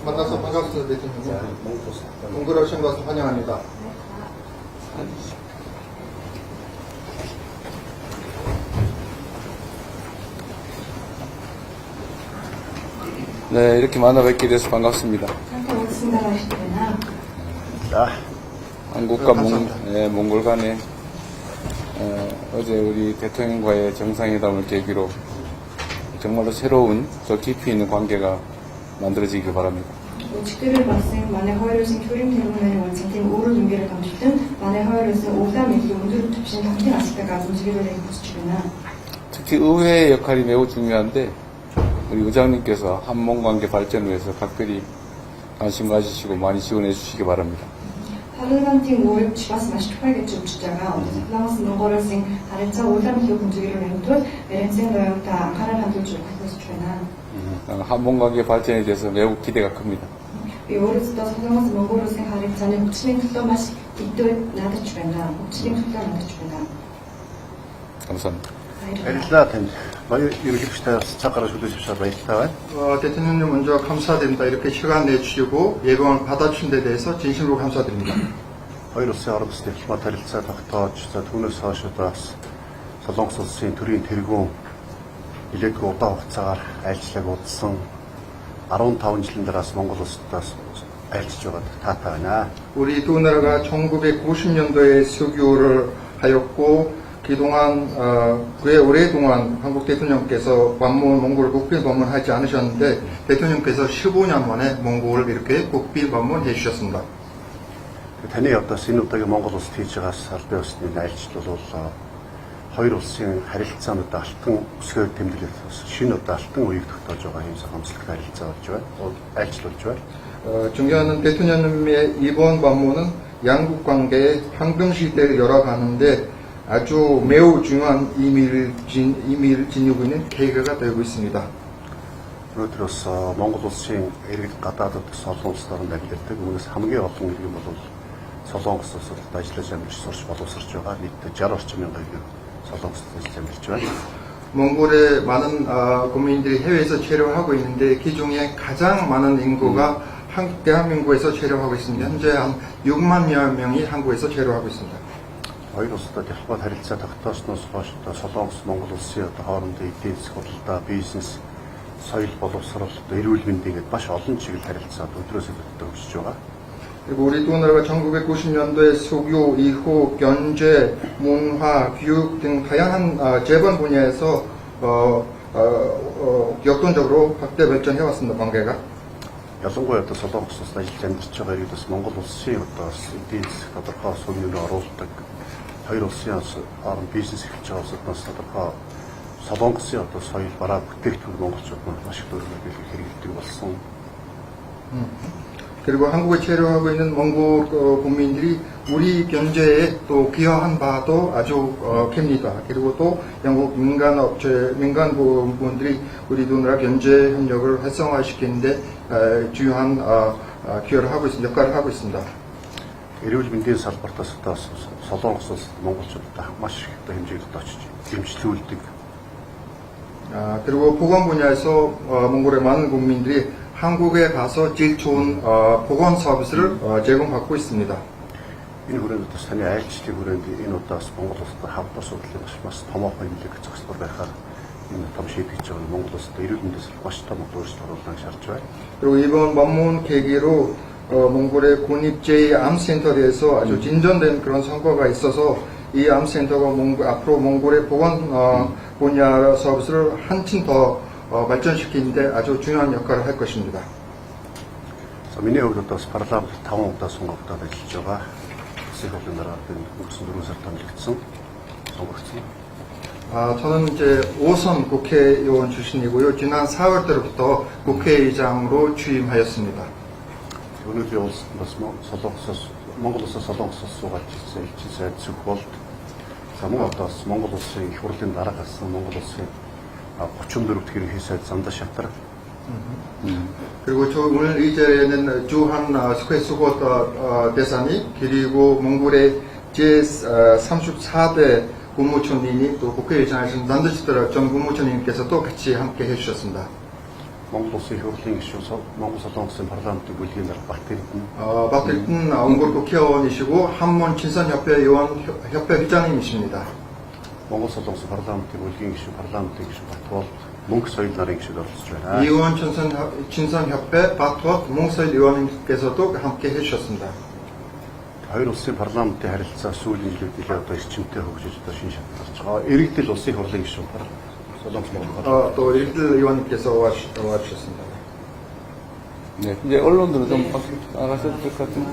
만나서 반갑습니다, 대통령. 몽골 오신 것을 환영합니다. 네, 이렇게 만나 뵙게 돼서 반갑습니다. 한국과 몽골 간에 어제 우리 대통령과의 정상회담을 계기로 정말로 새로운 더 깊이 있는 관계가 만들어지길 바랍니다. Өчигдөр болсон манай хоёр улсын төрийн тэргүүний үнцэнтийн өөрөөр дүнгээр дамжуулан манай хоёр улсын улаан мэдлийн өндөр түвшин хамтын ашигтайгаар 움직이려고 хүсэж байна. 특히 의회의 역할이 매우 중요한데 우리 의장님께서 한몽관계 발전을 위해서 각별히 관심 가지시고 많이 지원해 주시기 바랍니다. парламентийн үүрэг бас маш тухай гэж үзэж байгаа. Улаанс Монгол улсын харилцаа улаан мэдлийн хэмжээгээр нэмэгдвэл Эренцэн доёмта анхаарал хандуулж өгөх хүсэж байна. 한몽관계 발전에 대해서 매우 기대가 큽니다. Би өөрөөсөө Солонгос Монгол улсын харилцааны хүчний төлөө маш идэв надад байна. Хүчний төлөө надад байна. 감사합니다. баярлалаа танд. Баяр ерөнхийлөгчтэй цагаараа шүлжиж баярлалаа байна. 대통령님 먼저 감사드립니다. 이렇게 시간 내주시고 예공을 받아주신 데 대해서 진심으로 감사드립니다. Хоёр улсын орон нутгийн дипломат харилцаа тогтоож түүнээс хойш бас Солонгос улсын төрийн тэргүүн нэлээдгүй удаан хугацаагаар айлчлалыг удсан 15 жилийн дараас Монгол улсаас айлчж байгаад таатай байна. 우리 두 나라가 1990년도에 수교를 하였고 그동안 꽤 오랫동안 한국 대통령께서 몽골을 국빈 방문하지 않으셨는데 대통령께서 15년 만에 몽골을 이렇게 국빈 방문해 주셨습니다. Таны одоос энэ удаагийн Монгол улсад хийж байгаа салбарын усны айлчлал бол хоёр улсын харилцаанууд алтан өсгөө тэмдэглэх шинэ удаа алтан үеийг тогтоож байгаа юм хамслагтай харилцаа болж байна. айлчлал болж байна. 존경하는 대통령님의 이번 방문은 양국 관계의 황금 시대를 열어가는데 아주 매우 중요한 의미를 지니고 있는 계기가 되고 있습니다. Өнөөдрөөс Монгол улсын иргэд гадаадд Солонгос орнд амьдардаг. Үүнээс хамгийн олон иргэн бол Солонгос улсад ажиллаж амьдарч сурч боловсрч байгаа. нийтдээ 60 орчим мянган иргэн Солонгосд ажиллаж амьдарч байна. 몽골의 많은 국민들이 해외에서 체류하고 있는데 그 중에 가장 많은 인구가 대한민국에서 체류하고 있습니다. 현재 한 6만 명이 한국에서 체류하고 있습니다. Хоёр улстай дипломат харилцаа тогтоосноос хойш Солонгос Монгол улсын хоорондын эдийн засаг худалдаа, бизнес, соёл боловсрол, эрүүл мэндийн гээд маш олон чиглэл харилцаанд өдрөөс өдөртөө хөгжиж байгаа. 그리고 우리 두 나라가 1990년도에 수교 이후 경제, 문화, 교육 등 다양한 재반 분야에서 역동적으로 확대 발전해 왔습니다. 관계가. ялангуяа Солонгос улсад ажиллаж амьдарч байгаа иргэдээс Монгол улсын эдийн засаг тодорхой сүмнээр оруулдаг хоёр улсын хооронд бизнес эхэлж байгаа улсадаас тодорхой Солонгосын соёл бараа бүтээгдэхүүн монголчууд маш их өөрөөр хэрэглэдэг болсон. 그리고 한국에 체류하고 있는 몽골 국민들이 우리 경제에 또 기여한 바도 아주 큽니다. 그리고 또 영국 민간 부분들이 우리 두 나라 경제 협력을 활성화시키는데 중요한 기여를 하고 있습니다. 역할을 하고 있습니다. эрүүл мэндийн салбартаас Солонгос улсад монголчуудаа маш их хэмжээнд очиж дэмжлүүлдэг. 그리고 보건 분야에서 몽골의 많은 국민들이 한국에 가서 제일 좋은 보건 서비스를 제공받고 있습니다. Энэ хүрээнд таны айлчлалын хүрээнд энэ удаас Монгол улсад хамт асуудлыг маш томоохон нөлөөлөх зохистой байхаар энэ том шийдэж байгаа Монгол улсад эрүүл мэндээс маш том өөрчлөлт оруулахыг шаардж байна. 그리고 이번 방문 계기로 몽골의 국립 제2암센터에서 아주 진전된 그런 성과가 있어서 이 암센터가 앞으로 몽골의 보건 분야 서비스를 한층 더 발전시키는데 아주 중요한 역할을 할 것입니다. миний хувьд бас парламент 5 удаа сонгогдоод ажиллаж байгаа. Сиховын нараатын өнгөрсөн 4 сард томилогдсон. сонгогдсон. 저는 이제 5선 국회의원 출신이고요. 지난 4월 때부터 국회의장으로 취임하였습니다. Өнөөдөр бас Солонгосоос Монгол улсаас Солонгосоос суугаад ирсэн элчин сайд Сүхболд самуу одоос Монгол улсын их хурлын дараа гарсан Монгол улсын 34 дэх ерөнхий сайд Замдаа Шатар. 그리고 오늘 이 자리에는 주한 스퀘스고 대사님 그리고 몽골의 제34대 국무총리님 또 국회의장이신 난드시더라 전 국무총리님께서도 같이 함께 해주셨습니다. Монгол Улсын их хурлын гишүүн Монгол Солонгосын парламентын бүлгийн дарга Балтэрдэн 박들튼 옹골 국회의원이시고 한문 친선협회 의원협회 회장님이십니다. Монгол Солонгосын парламентын бүлгийн гишүүн парламентын гишүүн Батбол мөнгө соёл нарын гишүүд оролцож байна. 이의원 친선협회 박투어 몽서일 의원님께서도 함께 해주셨습니다. Хоёр улсын парламентын харилцаа сүүлийн жилүүдэд одоо эрчимтэй хөгжиж одоо шинэ шатнд орж байгаа. Иргэдэл улсын их хурлын гишүүн Солонгос Монгол 또 일들 의원님께서 와주셨습니다. 네, 이제 언론들은 좀 알아서 될 것 같은데.